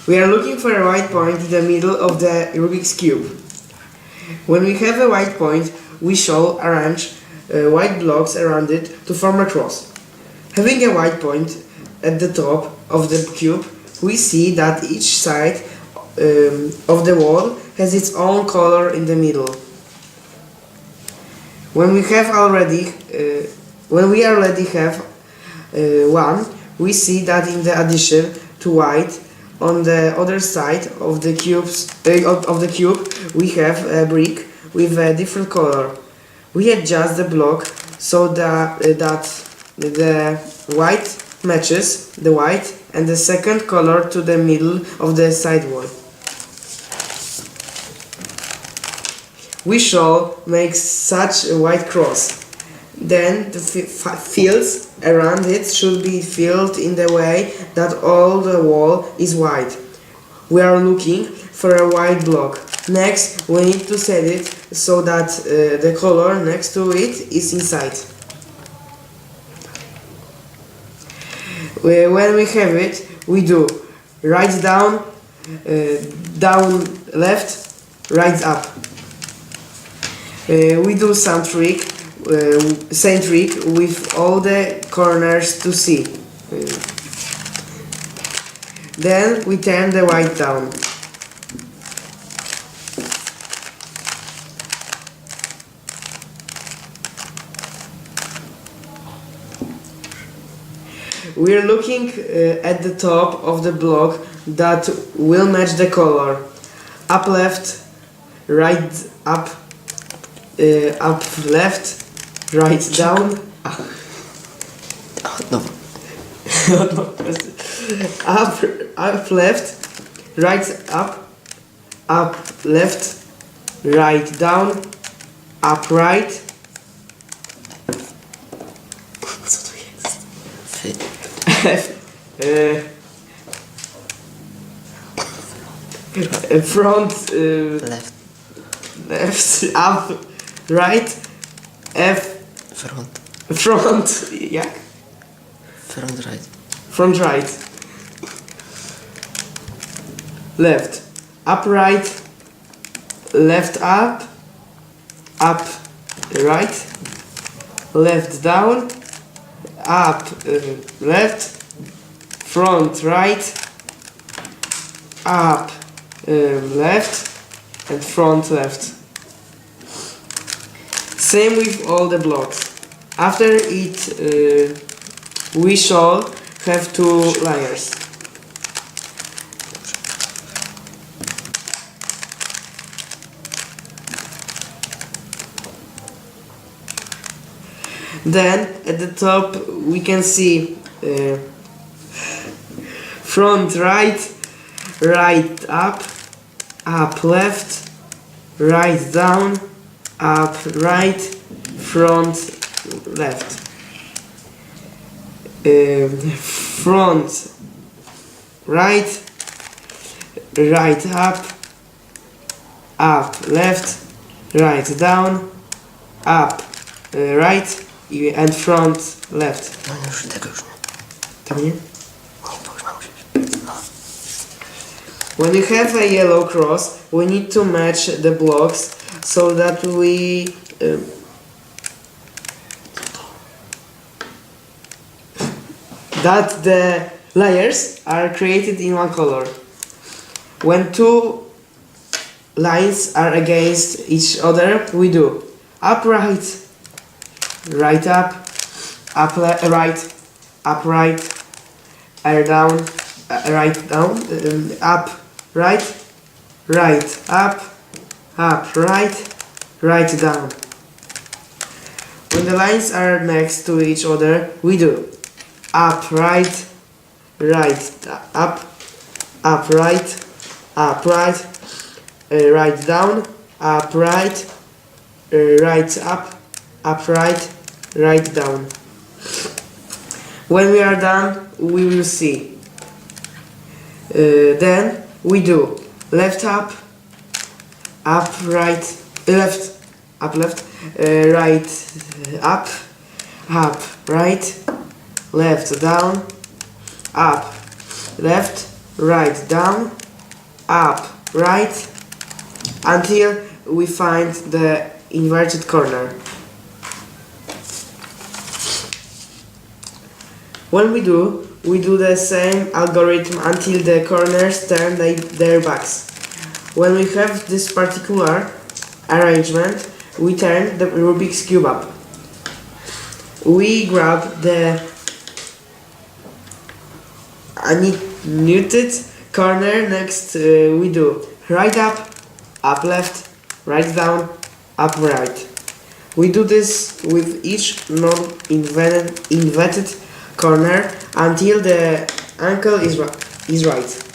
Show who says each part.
Speaker 1: We are looking for a white point in the middle of the Rubik's Cube. When we have a white point, we shall arrange white blocks around it to form a cross. Having a white point at the top of the cube, we see that each side of the wall has its own color in the middle. When we already have one, we see that in the addition to white on the other side of the cube, we have a brick with a different color. We adjust the block so that the white matches the white and the second color to the middle of the side wall. We shall make such a white cross. Then the fields around it should be filled in the way that all the wall is white. We are looking for a white block. Next, we need to set it so that the color next to it is inside. When we have it, we do right down, down left, right up. We do some same trick with all the corners to see. Then we turn the white down. We are looking at the top of the block that will match the color. Up left, right up, up left, right down. Up left, right up left, right down, up right.
Speaker 2: Co to jest?
Speaker 1: Front,
Speaker 2: Left.
Speaker 1: left, up, right, front, jak?
Speaker 2: Front right.
Speaker 1: Front right, left, upright, left up right, left down, up left, front right, up left, and front left. Same with all the blocks. After it, we shall have two layers. Then at the top we can see front right, right up left, right down, up right, front left. Front right, right up left, right down, up right and front left.
Speaker 2: No już tego już nie.
Speaker 1: Tam nie?
Speaker 2: Nie, to już mam się. No.
Speaker 1: When you have a yellow cross, we need to match the blocks so that that the layers are created in one color. When two lines are against each other, we do upright, right up right, upright, down, right down, up right, right up right, right down. When the lines are next to each other, we do up right, right up right, right down, up right, right up right, right down. When we are done, we will see. Then we do left up right, left up left, right up right, left down, up left, right, down, up, right, until we find the inverted corner. When we do the same algorithm until the corners turn their backs. When we have this particular arrangement, we turn the Rubik's Cube up. We grab the unmuted corner next. We do right up left, right down, up right. We do this with each non-inverted corner until the angle is right.